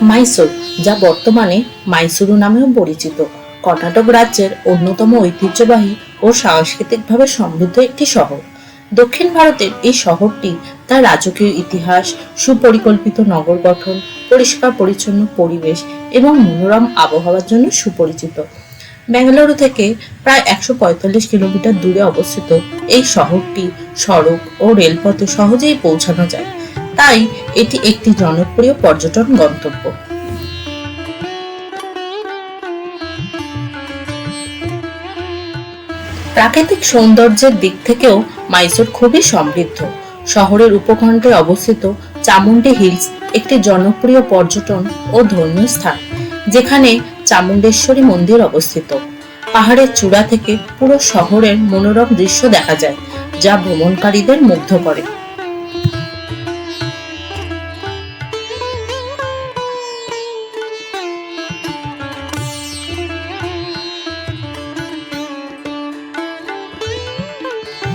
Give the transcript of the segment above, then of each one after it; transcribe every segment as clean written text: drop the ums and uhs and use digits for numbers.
মাইসোর, যা বর্তমানে মাইসুরু নামেও পরিচিত, কর্ণাটক রাজ্যের অন্যতম ঐতিহ্যবাহী ও সাংস্কৃতিকভাবে সমৃদ্ধ একটি শহর। দক্ষিণ ভারতের এই শহরটি তার রাজকীয় ইতিহাস, সুপরিকল্পিত নগর গঠন, পরিষ্কার পরিচ্ছন্ন পরিবেশ এবং মনোরম আবহাওয়ার জন্য সুপরিচিত। বেঙ্গালুরু থেকে প্রায় 145 কিলোমিটার দূরে অবস্থিত এই শহরটি সড়ক ও রেলপথে সহজেই পৌঁছানো যায়, তাই এটি একটি জনপ্রিয় পর্যটন গন্তব্য। প্রাকৃতিক সৌন্দর্যের দিক থেকেও মাইসোর খুবই সমৃদ্ধ। শহরের উপকণ্ঠে অবস্থিত চামুন্ডি হিলস একটি জনপ্রিয় পর্যটন ও ধর্মীয় স্থান, যেখানে চামুণ্ডেশ্বরী মন্দির অবস্থিত। পাহাড়ের চূড়া থেকে পুরো শহরের মনোরম দৃশ্য দেখা যায়, যা ভ্রমণকারীদের মুগ্ধ করে।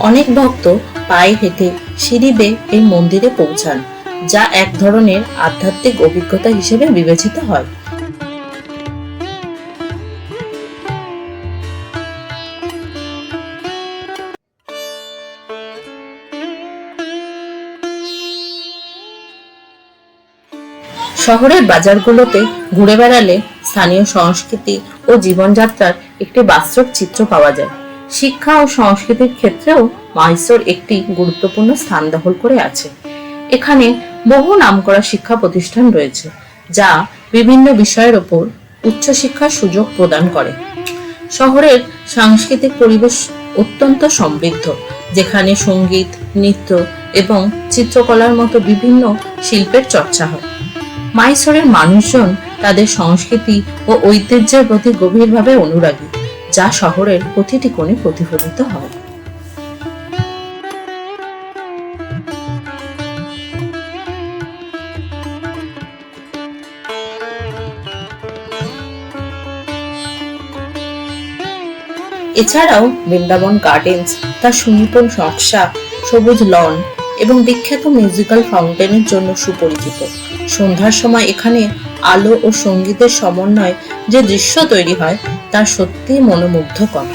অনেক ভক্ত পায়ে হেঁটে সিঁড়ি বেয়ে এই মন্দিরে পৌঁছান, যা এক ধরনের আধ্যাত্মিক অভিজ্ঞতা হিসেবে বিবেচিত হয়। শহরের বাজারগুলোতে ঘুরে বেড়ালে স্থানীয় সংস্কৃতি ও জীবনযাত্রার একটি বাস্তব চিত্র পাওয়া যায়। শিক্ষা ও সংস্কৃতির ক্ষেত্রেও মাইসোর একটি গুরুত্বপূর্ণ স্থান দখল করে আছে। এখানে বহু নামকরা শিক্ষা প্রতিষ্ঠান রয়েছে, যা বিভিন্ন বিষয়ের উপর উচ্চশিক্ষার সুযোগ প্রদান করে। শহরের সাংস্কৃতিক পরিবেশ অত্যন্ত সমৃদ্ধ, যেখানে সঙ্গীত, নৃত্য এবং চিত্রকলার মতো বিভিন্ন শিল্পের চর্চা হয়। মাইসোরের মানুষজন তাদের সংস্কৃতি ও ঐতিহ্যের প্রতি গভীরভাবে অনুরাগী, যা শহরের প্রতিটি কোণে প্রতিফলিত হয়। এছাড়াও বৃন্দাবন গার্ডেন্স তার সুনিপুণ নকশা, সবুজ লন এবং বিখ্যাত মিউজিক্যাল ফাউন্টেনের জন্য সুপরিচিত। সন্ধ্যার সময় এখানে আলো ও সঙ্গীতের সমন্বয়ে যে দৃশ্য তৈরি হয় তা সত্যিই মনোমুগ্ধকর।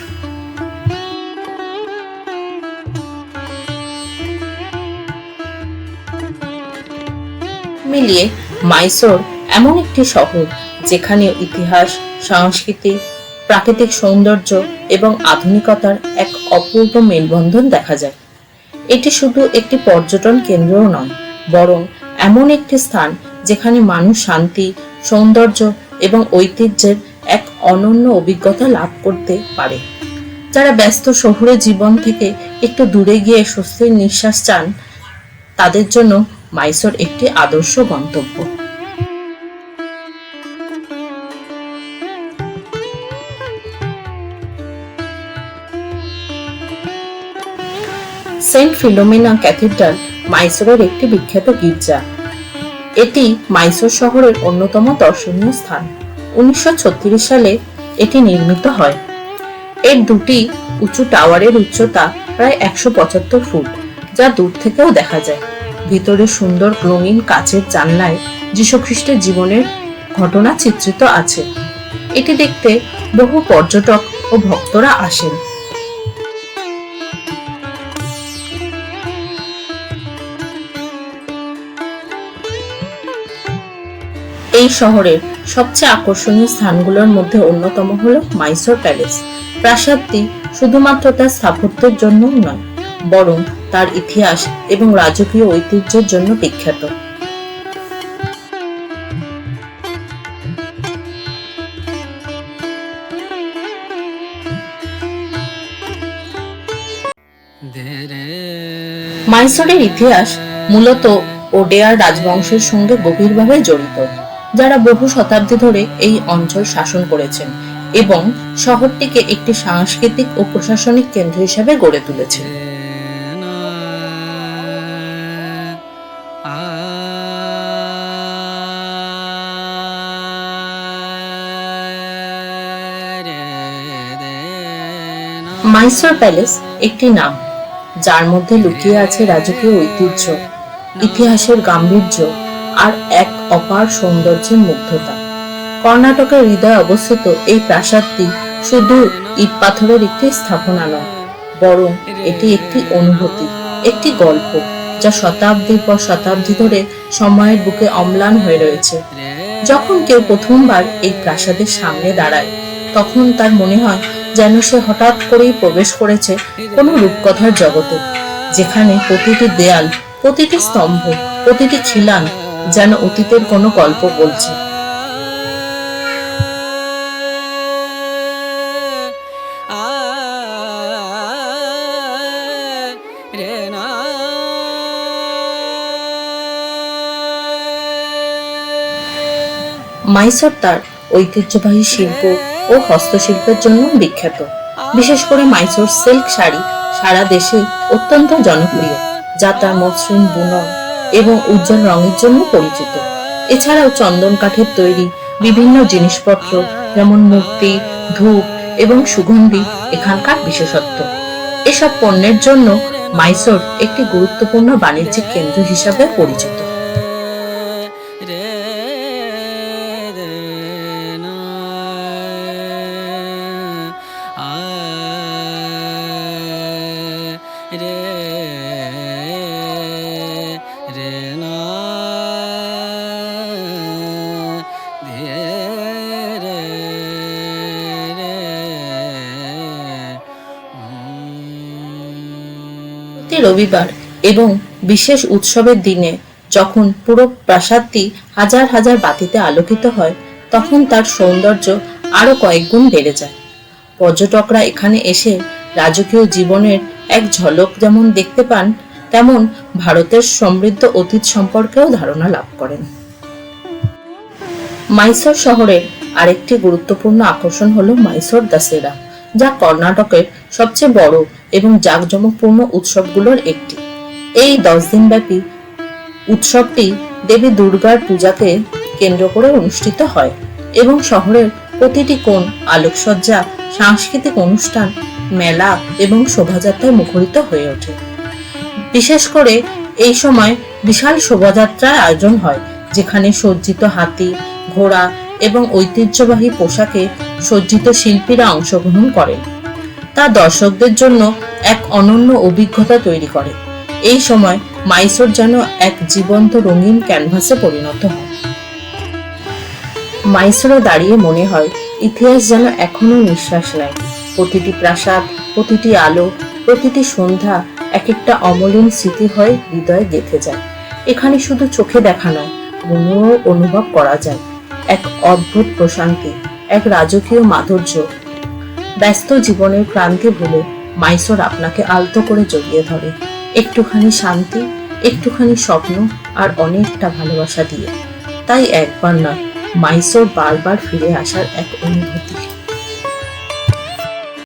মিলিয়ে মাইসোর এমন একটি শহর যেখানে ইতিহাস, সংস্কৃতি, প্রাকৃতিক সৌন্দর্য এবং আধুনিকতার এক অপূর্ব মেলবন্ধন দেখা যায়। এটি শুধু একটি পর্যটন কেন্দ্রও নয়, বরং এমন একটি স্থান যেখানে মানুষ শান্তি, সৌন্দর্য এবং ঐতিহ্যের এক অনন্য অভিজ্ঞতা লাভ করতে পারে। যারা ব্যস্ত শহুরে জীবন থেকে একটু দূরে গিয়ে স্বস্তির নিঃশ্বাস চান, তাদের জন্য মাইসোর একটি আদর্শ গন্তব্য। সেন্ট ফিলোমিনা ক্যাথিড্রাল মাইসোরের একটি বিখ্যাত গির্জা। এটি মাইসোর শহরের অন্যতম দর্শনীয় স্থান। 1936 সালে এটি নির্মিত হয়। এর দুটি উঁচু টাওয়ারের উচ্চতা প্রায় 175 ফুট, যা দূর থেকেও দেখা যায়। ভিতরে সুন্দর রঙিন কাচের জানলায় যীশুখ্রিস্টের জীবনের ঘটনা চিত্রিত আছে। এটি দেখতে বহু পর্যটক ও ভক্তরা আসেন। এই শহরের সবচেয়ে আকর্ষণীয় স্থানগুলোর মধ্যে অন্যতম হল মাইসোর প্যালেস। প্রাসাদটি শুধুমাত্র তার স্থাপত্যের জন্য নয়, বরং তার ইতিহাস এবং রাজকীয় ঐতিহ্যের জন্য বিখ্যাত। মাইসোরের ইতিহাস মূলত ওডেয়ার রাজবংশের সঙ্গে গভীরভাবে জড়িত, যারা বহু শতাব্দী ধরে এই অঞ্চল শাসন করেছেন এবং শহরটিকে একটি সাংস্কৃতিক ও প্রশাসনিক কেন্দ্র হিসেবে গড়ে তুলেছেন। মাইসোর প্যালেস একটি নাম, যার মধ্যে লুকিয়ে আছে রাজকীয় ঐতিহ্য, ইতিহাসের গাম্ভীর্য আর এক অপার সৌন্দর্যের মুগ্ধতা। কর্ণাটকের হৃদয়ে অবস্থিত এই প্রাসাদটি শুধু ইট পাথরের একটি স্থাপনা নয়, বরং এটি একটি অনুভূতি, একটি গল্প, যা শতাব্দীর পর শতাব্দী ধরে সময়ের বুকে অম্লান হয়ে রয়েছে। যখন কেউ প্রথমবার এই প্রাসাদের সামনে দাঁড়ায়, তখন তার মনে হয় যেন সে হঠাৎ করেই প্রবেশ করেছে কোনো রূপকথার জগতে, যেখানে প্রতিটি দেয়াল, প্রতিটি স্তম্ভ, প্রতিটি খিলান যেন অতীতের কোনো গল্প বলছে। মাইসোর তার ঐতিহ্যবাহী শিল্প ও হস্তশিল্পের জন্য বিখ্যাত। বিশেষ করে মাইসোর সিল্ক শাড়ি সারা দেশে অত্যন্ত জনপ্রিয়, যা তার মসৃণ বুনন এবং উজ্জ্বল রঙের জন্য পরিচিত। এছাড়াও চন্দন কাঠের তৈরি বিভিন্ন জিনিসপত্র যেমন মূর্তি, ধূপ এবং সুগন্ধি এখানকার বিশেষত্ব। এসব পণ্যের জন্য মাইসোর একটি গুরুত্বপূর্ণ বাণিজ্যিক কেন্দ্র হিসাবে পরিচিত। রবিবার এবং বিশেষ উৎসবের দিনে যখন পুরো প্রাসাদটি হাজার হাজার বাতিতে আলোকিত হয়, তখন তার সৌন্দর্য আরো কয়েক গুণ বেড়ে যায়। পর্যটকরা এখানে এসে রাজকীয় জীবনের এক ঝলক যেমন দেখতে পান, তেমন ভারতের সমৃদ্ধ অতীত সম্পর্কেও ধারণা লাভ করেন। মাইসোর শহরের আরেকটি গুরুত্বপূর্ণ আকর্ষণ হলো মাইসোর দশেরা, যা কর্ণাটকের সবচেয়ে বড় এবং জাঁকজমকপূর্ণ উৎসবগুলোর একটি। এই 10 দিনব্যাপী উৎসবটি দেবী দুর্গার পূজাকে কেন্দ্র করে অনুষ্ঠিত হয় এবং শহরের প্রতিটি কোণ আলোকসজ্জা, সাংস্কৃতিক অনুষ্ঠান, মেলা এবং শোভাযাত্রায় মুখরিত হয়ে ওঠে। বিশেষ করে এই সময় বিশাল শোভাযাত্রার আয়োজন হয়, যেখানে সজ্জিত হাতি, ঘোড়া এবং ঐতিহ্যবাহী পোশাকে সজ্জিত শিল্পীরা অংশগ্রহণ করেন। তা দর্শকদের জন্য এক অনন্য অভিজ্ঞতা তৈরি করে। এই সময় মাইসোর যেন এক জীবন্ত রঙিন ক্যানভাসে পরিণত হয়। মাইসোরে দাঁড়িয়ে মনে হয় ইতিহাস যেন এখনো নিঃশ্বাস নেয়। প্রতিটি প্রাসাদ, প্রতিটি আলো, প্রতিটি সন্ধ্যা এক একটা অমলিন স্মৃতি হয়ে হৃদয়ে গেঁথে যায়। এখানে শুধু চোখে দেখা নয়, মনেও অনুভব করা যায় এক অদ্ভুত প্রশান্তি, এক রাজকীয় মাধুর্য। ব্যস্ত জীবনের ক্লান্তি ভুলে মাইসোর আপনাকে আলতো করে জড়িয়ে ধরে, একটুখানি শান্তি, একটুখানি স্বপ্ন আর অনেকটা ভালোবাসা দিয়ে। তাই একবার নয়, মাইসোর বারবার ফিরে আসার এক অনুভূতি।